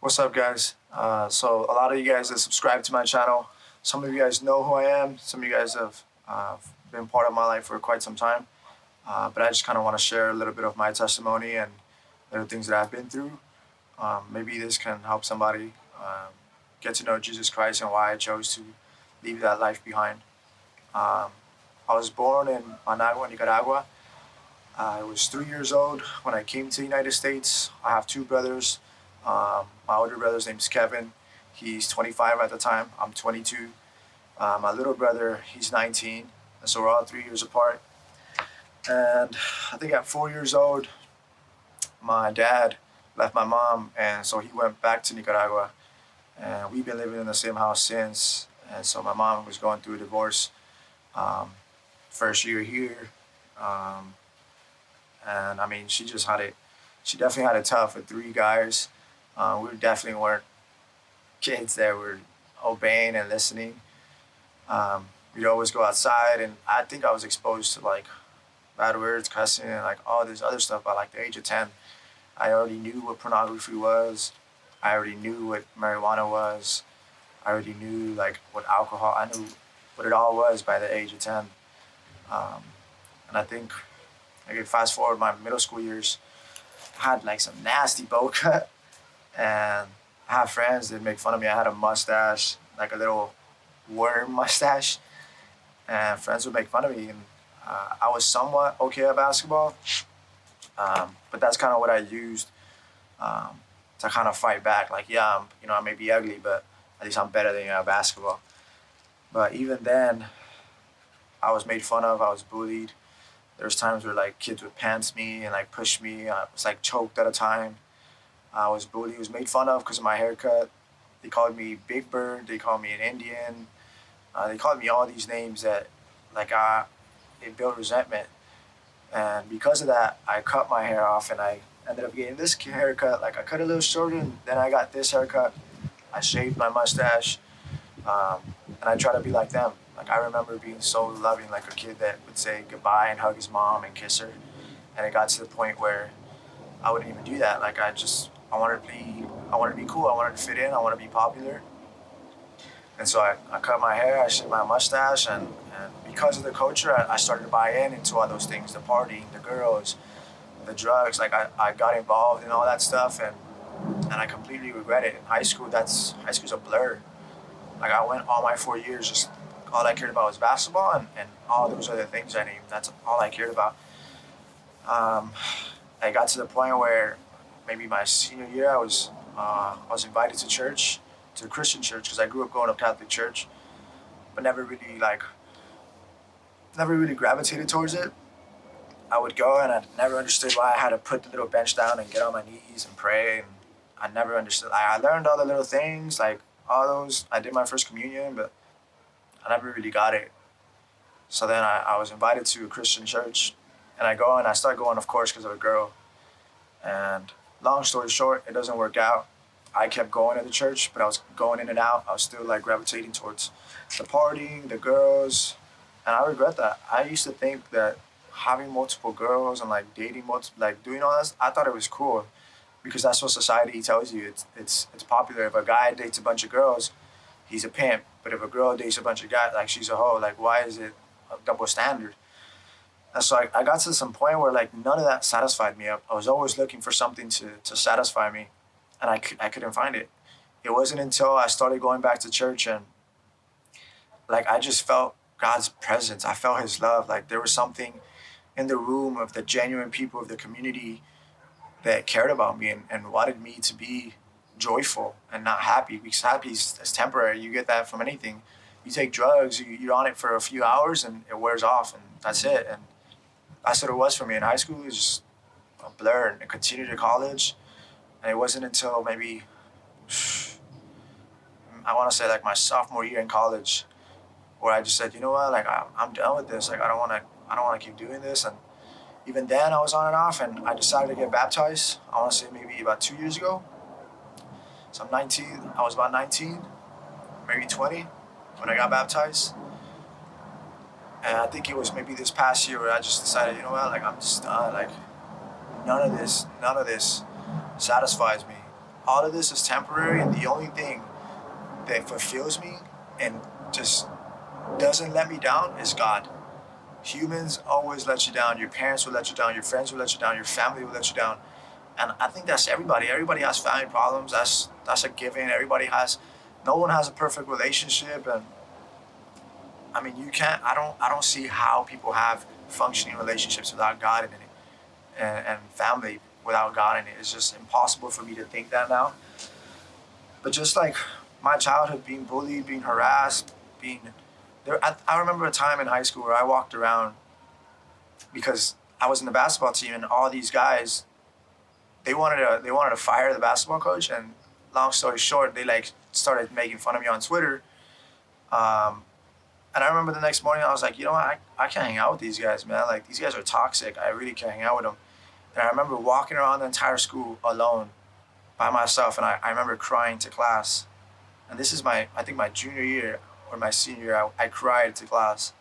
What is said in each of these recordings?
What's up, guys? So a lot of you guys that subscribe to my channel, some of you guys know who I am. Some of you guys have been part of my life for quite some time. But I just kind of want to share a little bit of my testimony and little things that I've been through. Maybe this can help somebody get to know Jesus Christ and why I chose to leave that life behind. Um, I was born in Managua, Nicaragua. I was 3 years old when I came to the United States. I have two brothers. My older brother's name is Kevin. He's 25 at the time. I'm 22. My little brother, he's 19. And so we're all 3 years apart. And I think at 4 years old, my dad left my mom, and so he went back to Nicaragua. And we've been living in the same house since. And so my mom was going through a divorce. Um, First year here. Um, and I mean, she just had it. She definitely had it tough with three guys. We definitely weren't kids that were obeying and listening. We'd always go outside, and I think I was exposed to like bad words, cussing, and like all this other stuff by like the age of 10. I already knew what pornography was. I already knew what marijuana was. I already knew like what alcohol. I knew what it all was by the age of 10. Um, and I think I could fast forward my middle school years. I had like some nasty bowl cut, and I have friends that make fun of me. I had a mustache, like a little worm mustache, and friends would make fun of me. And I was somewhat okay at basketball, but that's kind of what I used to kind of fight back. Like, yeah, I may be ugly, but at least I'm better than you at basketball. But even then, I was made fun of. I was bullied. There was times where like kids would pants me and like push me. I was like choked at a time. I was bullied. Was made fun of because of my haircut. They called me Big Bird. They called me an Indian. They called me all these names that like it built resentment. And because of that, I cut my hair off, and I ended up getting this haircut. Like I cut it a little shorter, and then I got this haircut. I shaved my mustache, and I try to be like them. Like I remember being so loving, like a kid that would say goodbye and hug his mom and kiss her. And it got to the point where I wouldn't even do that. Like I wanted to be cool. I wanted to fit in. I wanted to be popular. And so I cut my hair, I shaved my mustache, and because of the culture, I started to buy into all those things, the partying, the girls, the drugs. Like I got involved in all that stuff, and I completely regret it. In high school's a blur. Like I went all my 4 years, just all I cared about was basketball and all those other things I named. That's all I cared about. Um, I got to the point where maybe my senior year, I was invited to church, to a Christian church, because I grew up going to Catholic church, but never really gravitated towards it. I would go, and I never understood why I had to put the little bench down and get on my knees and pray. And I never understood. I learned all the little things, like all those. I did my first communion, but I never really got it. So then I was invited to a Christian church, and I go, and I start going, of course, because of a girl. And long story short, it doesn't work out. I kept going to the church, but I was going in and out. I was still like gravitating towards the partying, the girls, and I regret that. I used to think that having multiple girls and like dating like doing all this, I thought it was cool because that's what society tells you. It's popular. If a guy dates a bunch of girls, he's a pimp. But if a girl dates a bunch of guys, like she's a hoe. Like why is it a double standard? And so I got to some point where like none of that satisfied me. I was always looking for something to satisfy me, and I couldn't find it. It wasn't until I started going back to church, and like I just felt God's presence. I felt His love. Like there was something in the room of the genuine people of the community that cared about me and wanted me to be joyful and not happy, because happy is temporary. You get that from anything. You take drugs, you're on it for a few hours and it wears off, and that's it. And that's what it was for me in high school. It was just a blur, and it continued to college. And it wasn't until maybe, I want to say like my sophomore year in college, where I just said, you know what, like I'm done with this. Like I don't want to keep doing this. And even then I was on and off, and I decided to get baptized. I want to say maybe about 2 years ago. So I'm 19. I was about 19, maybe 20 when I got baptized. And I think it was maybe this past year where I just decided, you know what, like I'm just done. Like none of this satisfies me. all of this is temporary, and the only thing that fulfills me and just doesn't let me down is God. Humans always let you down. Your parents will let you down. Your friends will let you down. Your family will let you down. And I think that's everybody. Everybody has family problems. That's a given. Everybody has. No one has a perfect relationship, and I mean, you can't. I don't see how people have functioning relationships without God in it, and family without God in it. It's just impossible for me to think that now. But just like my childhood, being bullied, being harassed, being there. I remember a time in high school where I walked around because I was in the basketball team, and all these guys they wanted to fire the basketball coach. And long story short, they like started making fun of me on Twitter. Um, and I remember the next morning I was like, you know what, I can't hang out with these guys, man. Like these guys are toxic. I really can't hang out with them. And I remember walking around the entire school alone by myself, and I remember crying to class. And this is I think my junior year or my senior year, I cried to class.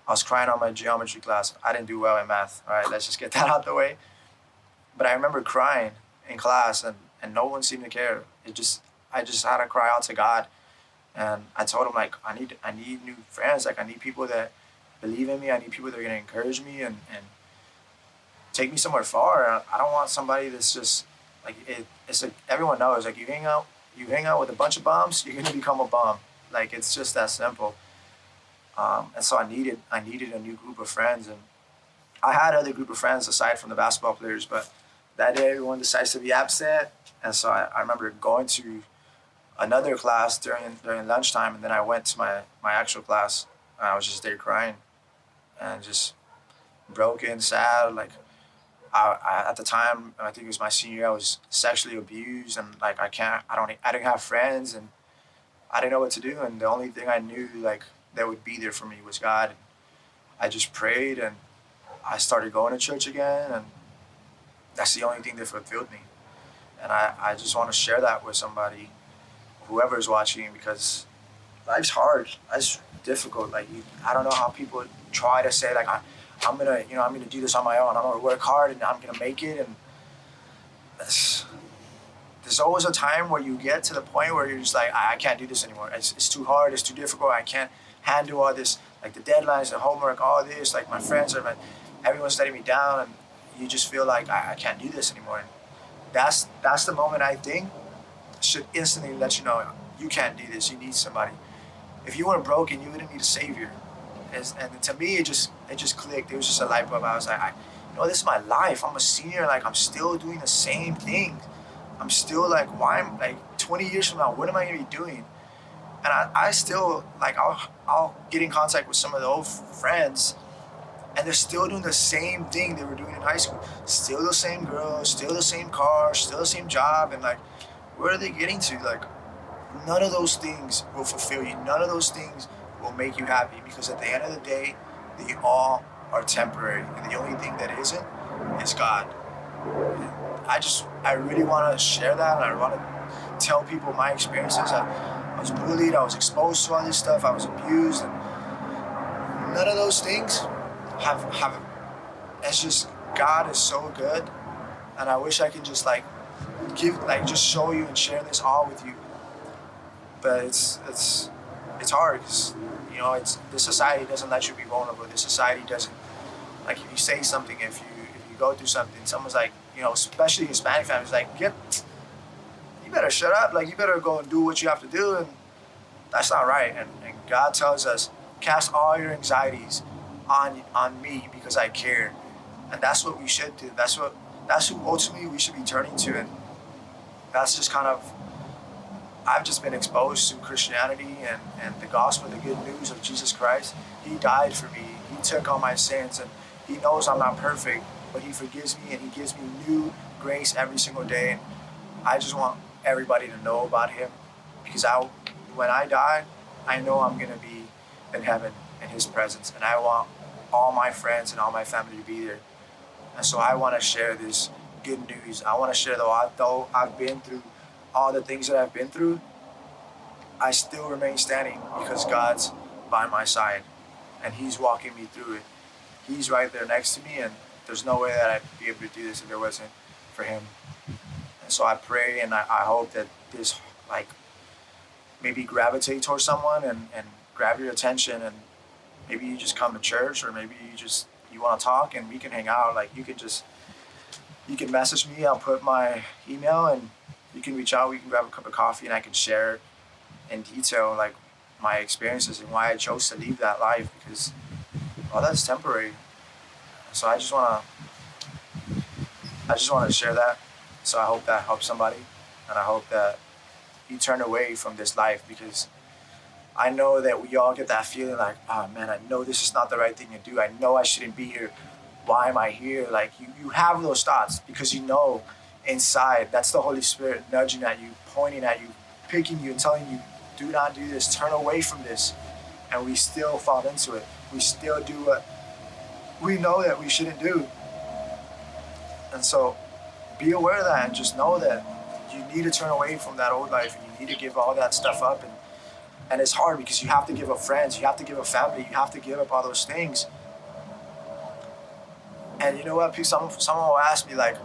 I was crying on my geometry class. I didn't do well in math. All right, let's just get that out the way. But I remember crying in class, and no one seemed to care. I just had to cry out to God, and I told him like I need new friends. Like I need people that believe in me. I need people that are gonna encourage me and take me somewhere far. I don't want somebody that's just like it's like everyone knows like you hang out with a bunch of bums, you're gonna become a bum. Like it's just that simple. And so I needed a new group of friends, and I had other group of friends aside from the basketball players, but that day everyone decides to be absent, and so I remember going to another class during lunchtime, and then I went to my actual class, and I was just there crying and just broken, sad. Like at the time, I think it was my senior year, I was sexually abused, and like I didn't have friends, and I didn't know what to do, and the only thing I knew like that would be there for me was God. I just prayed, and I started going to church again, and that's the only thing that fulfilled me. And I just want to share that with somebody, whoever's watching, because life's hard. Life's difficult. Like I don't know how people try to say like I'm gonna do this on my own. I'm gonna work hard and I'm gonna make it. And that's, there's always a time where you get to the point where you're just like I can't do this anymore. It's too hard. It's too difficult. I can't handle all this. Like the deadlines, the homework, all this. Like my friends are, everyone's letting me down, and you just feel like I can't do this anymore. And that's the moment I think should instantly let you know you can't do this. You need somebody. If you weren't broken, you wouldn't need a savior. And to me, it just clicked. It was just a light bulb. I was like, this is my life. I'm a senior. Like I'm still doing the same thing. I'm still like, why am like 20 years from now? What am I gonna be doing? And I still like I'll get in contact with some of the old friends, and they're still doing the same thing they were doing in high school. Still the same girls, still the same car, still the same job, and like, where are they getting to? Like, none of those things will fulfill you. None of those things will make you happy, because at the end of the day, they all are temporary, and the only thing that isn't is God. I really want to share that, and I want to tell people my experiences. I was bullied, I was exposed to all this stuff, I was abused, and none of those things have. It's just God is so good, and I wish I could just like just show you and share this all with you. But it's hard because it's the society doesn't let you be vulnerable. The society doesn't like if you say something, if you go through something, someone's like especially Hispanic families like you better shut up, like you better go and do what you have to do, and that's not right. And God tells us, cast all your anxieties on me because I care, and that's what we should do. That's who ultimately we should be turning to, and that's just kind of. I've just been exposed to Christianity and the gospel, the good news of Jesus Christ. He died for me. He took all my sins, and he knows I'm not perfect, but he forgives me and he gives me new grace every single day. And I just want everybody to know about him, because when I die, I know I'm going to be in heaven in his presence, and I want all my friends and all my family to be there. And so I want to share this good news. I want to share that though I've been through all the things that I've been through, I still remain standing because God's by my side and he's walking me through it. He's right there next to me, and there's no way that I'd be able to do this if it wasn't for him. And so I pray and I hope that this like maybe gravitate towards someone and grab your attention, and maybe you just come to church, or maybe you want to talk and we can hang out. Like you can message me, I'll put my email, and you can reach out, we can grab a cup of coffee, and I can share in detail like my experiences and why I chose to leave that life, because all that's temporary. So I just want to share that. So I hope that helps somebody, and I hope that you turn away from this life, because I know that we all get that feeling like, oh man, I know this is not the right thing to do. I know I shouldn't be here. Why am I here? Like you have those thoughts because you know inside that's the Holy Spirit nudging at you, pointing at you, picking you and telling you, do not do this, turn away from this. And we still fall into it. We still do what we know that we shouldn't do. And so be aware of that, and just know that you need to turn away from that old life, and you need to give all that stuff up. And it's hard because you have to give up friends, you have to give up family, you have to give up all those things. And you know what? Someone will ask me like,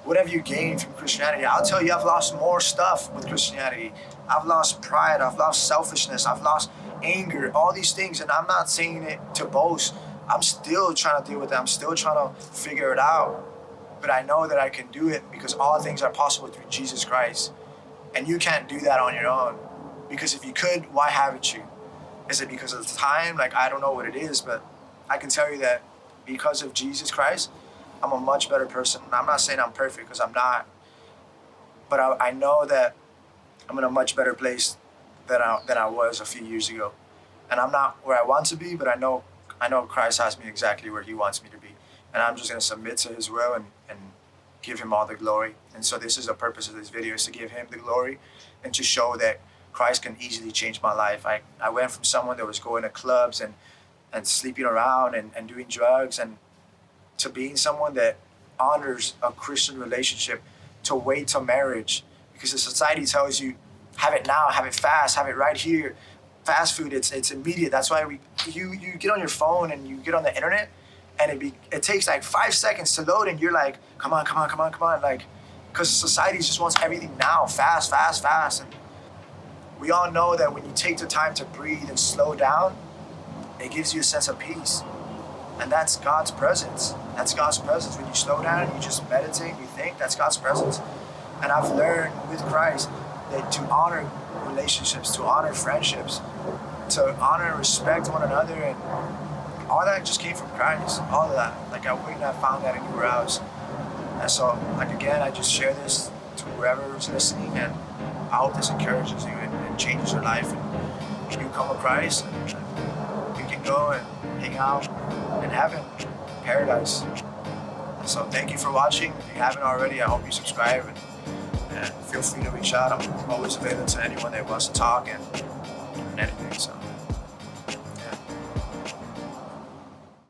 what have you gained from Christianity? I'll tell you, I've lost more stuff with Christianity. I've lost pride, I've lost selfishness, I've lost anger, all these things. And I'm not saying it to boast. I'm still trying to deal with it. I'm still trying to figure it out. But I know that I can do it because all things are possible through Jesus Christ. And you can't do that on your own. Because if you could, why haven't you? Is it because of the time? Like, I don't know what it is, but I can tell you that because of Jesus Christ, I'm a much better person. And I'm not saying I'm perfect, because I'm not. But I know that I'm in a much better place than I was a few years ago. And I'm not where I want to be, but I know Christ has me exactly where he wants me to be. And I'm just going to submit to his will and give him all the glory. And so this is the purpose of this video, is to give him the glory and to show that Christ can easily change my life. I went from someone that was going to clubs and sleeping around and doing drugs, and to being someone that honors a Christian relationship, to wait till marriage, because the society tells you, have it now, have it fast, have it right here. Fast food, it's immediate. That's why you get on your phone and you get on the internet, and it takes like 5 seconds to load, and you're like, come on, like, because society just wants everything now, fast. And we all know that when you take the time to breathe and slow down, it gives you a sense of peace. And that's God's presence. That's God's presence. When you slow down and you just meditate and you think, that's God's presence. And I've learned with Christ that to honor relationships, to honor friendships, to honor and respect one another, and all that just came from Christ. All of that. Like, I wouldn't have found that anywhere else. And so, like, again, I just share this to whoever is listening, and I hope this encourages you and changes your life. And you come with Christ, and you can go and hang out in heaven, paradise. So thank you for watching. If you haven't already, I hope you subscribe, and feel free to reach out. I'm always available to anyone that wants to talk and anything. So.